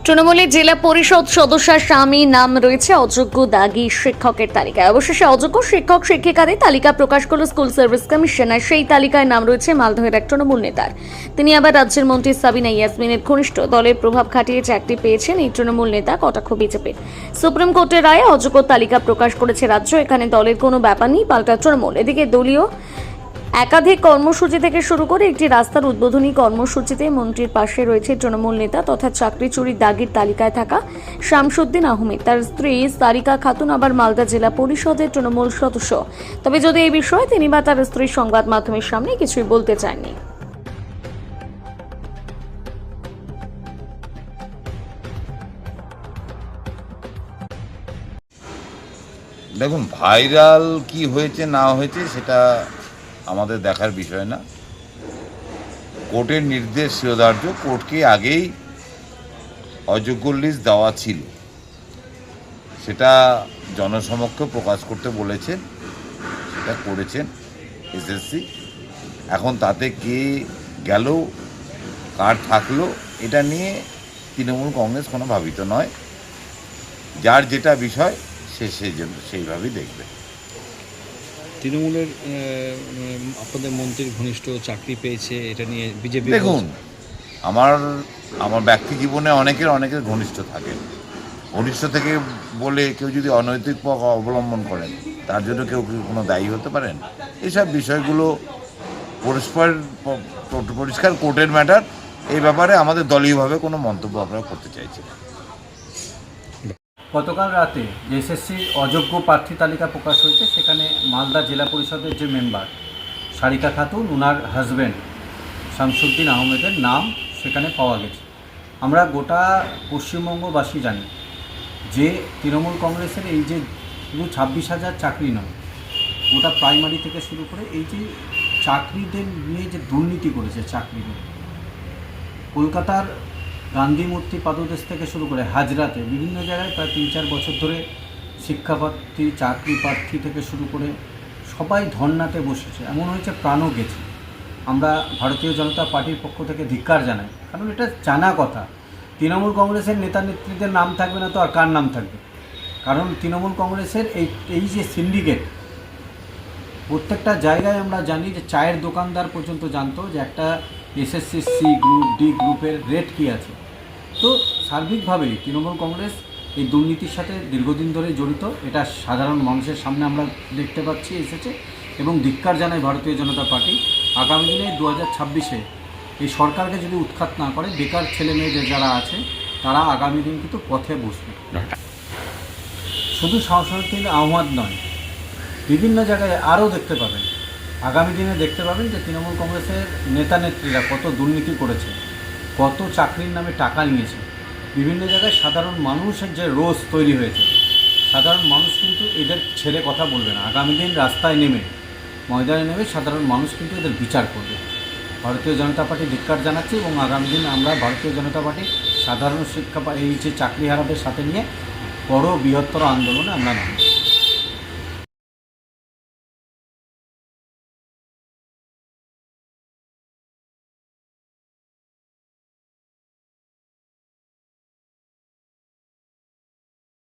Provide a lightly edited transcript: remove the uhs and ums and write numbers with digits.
তৃণমূলের জেলা পরিষদ সদস্যের স্বামী নাম রয়েছে অযোগ্য দাগি শিক্ষকের তালিকায়। অবশেষে অযোগ্য শিক্ষক শিক্ষিকাদের তালিকা প্রকাশ করল স্কুল সার্ভিস কমিশন। আর সেই তালিকায় নাম রয়েছে মালদহের এক তৃণমূল নেতার। তিনি আবার রাজ্যের মন্ত্রী সাবিনা ইয়াসমিনের ঘনিষ্ঠ। দলের প্রভাব খাটিয়ে চাকরি পেয়েছেন এই তৃণমূল নেতা। কটাক্ষ বিজেপির। সুপ্রিম কোর্টের রায়ে অযোগ্য তালিকা প্রকাশ করেছে রাজ্য। এখানে দলের কোনো ব্যাপার নেই, পাল্টা তৃণমূল। এদিকে দলীয় একাধিক কর্মসূচি থেকে শুরু করে একটি রাস্তার উদ্বোধনী কর্মসূচিতে মন্ত্রীর পাশে রয়েছে তৃণমূল নেতা তথা চাকরি চুরির দাগির তালিকায় থাকা শামসুদ্দিন আহমেদ। তার স্ত্রী সারিকা খাতুন আবার মালদা জেলা পরিষদের তৃণমূল সদস্য। তবে যদি এই বিষয়ে তিনি বা তার স্ত্রী সংবাদ মাধ্যমের সামনে কিছুই বলতে চাননি। দেখুন, ভাইরাল কি হয়েছে না হয়েছে সেটা আমাদের দেখার বিষয় না। কোর্টের নির্দেশ শিরোধার্য, কোর্টকে আগেই অযোগ্য লিস্ট দেওয়া ছিল, সেটা জনসমক্ষে প্রকাশ করতে বলেছেন, সেটা করেছেন এসএসসি। এখন তাতে কে গেল কার থাকলো এটা নিয়ে তৃণমূল কংগ্রেস কোনো ভাবিত নয়। যার যেটা বিষয় সে সেইভাবেই দেখবে। তৃণমূলের আপনাদের মন্ত্রীর ঘনিষ্ঠ চাকরি পেয়েছে, এটা নিয়ে বিজেপি। দেখুন, আমার ব্যক্তি জীবনে অনেকের ঘনিষ্ঠ থাকে। ঘনিষ্ঠ থেকে বলে কেউ যদি অনৈতিক পথ অবলম্বন করেন তার জন্য কেউ কোনো দায়ী হতে পারেন? এইসব বিষয়গুলো পরিষ্কার কোর্টের ম্যাটার। এই ব্যাপারে আমাদের দলীয়ভাবে কোনো মন্তব্য আমরা করতে চাইছি না। গতকাল রাতে যে এসএসসির অযোগ্য প্রার্থী তালিকা প্রকাশ হয়েছে, সেখানে মালদা জেলা পরিষদের যে মেম্বার সারিকা খাতুন, ওনার হাজব্যান্ড শামসুদ্দিন আহমেদের নাম সেখানে পাওয়া গেছে। আমরা গোটা পশ্চিমবঙ্গবাসী জানি যে তৃণমূল কংগ্রেসের এই যে শুধু 26,000 চাকরি নয়, গোটা প্রাইমারি থেকে শুরু করে এই যে চাকরিদের নিয়ে যে দুর্নীতি করেছে, চাকরি নিয়ে কলকাতার গান্ধী মূর্তি পাদদেশ থেকে শুরু করে হাজরাতে বিভিন্ন জায়গায় প্রায় 3-4 বছর ধরে শিক্ষাপ্রার্থী, চাকরি প্রার্থী থেকে শুরু করে সবাই ধর্নাতে বসেছে। এমন হয়েছে প্রাণও গেছে। আমরা ভারতীয় জনতা পার্টির পক্ষ থেকে ধিক্কার জানাই, কারণ এটা জানা কথা। তৃণমূল কংগ্রেসের নেতা নেত্রীদের নাম থাকবে না তো আর কার নাম থাকবে? কারণ তৃণমূল কংগ্রেসের এই যে সিন্ডিকেট, প্রত্যেকটা জায়গায় আমরা জানি যে চায়ের দোকানদার পর্যন্ত জানতো যে একটা এসএসসি সি গ্রুপ, ডি গ্রুপের রেট কী আছে। তো সার্বিকভাবেই তৃণমূল কংগ্রেস এই দুর্নীতির সাথে দীর্ঘদিন ধরে জড়িত। এটা সাধারণ মানুষের সামনে আমরা দেখতে পাচ্ছি এসেছে, এবং ধিক্কার জানায় ভারতীয় জনতা পার্টি। আগামী দিনে 2026-এ এই সরকারকে যদি উৎখাত না করে, বেকার ছেলে মেয়েদের যারা আছে তারা আগামী দিন কিন্তু পথে বসবে। শুধু শামসুদ্দিন আহমেদ নয়, বিভিন্ন জায়গায় আরও দেখতে পাবেন, আগামী দিনে দেখতে পাবেন যে তৃণমূল কংগ্রেসের নেতা নেত্রীরা কত দুর্নীতি করেছে, কত চাকরির নামে টাকা নিয়েছে। বিভিন্ন জায়গায় সাধারণ মানুষের যে রোষ তৈরি হয়েছে, সাধারণ মানুষ কিন্তু এদের ছেড়ে কথা বলবে না। আগামী দিন রাস্তায় নেমে, ময়দানে নেমে সাধারণ মানুষ কিন্তু এদের বিচার করবে। ভারতীয় জনতা পার্টি ধিক্কার জানাচ্ছে, এবং আগামী দিন আমরা ভারতীয় জনতা পার্টি সাধারণ এই যে চাকরিহারাদের সাথে নিয়ে বড় বৃহত্তর আন্দোলনে আমরা নামব।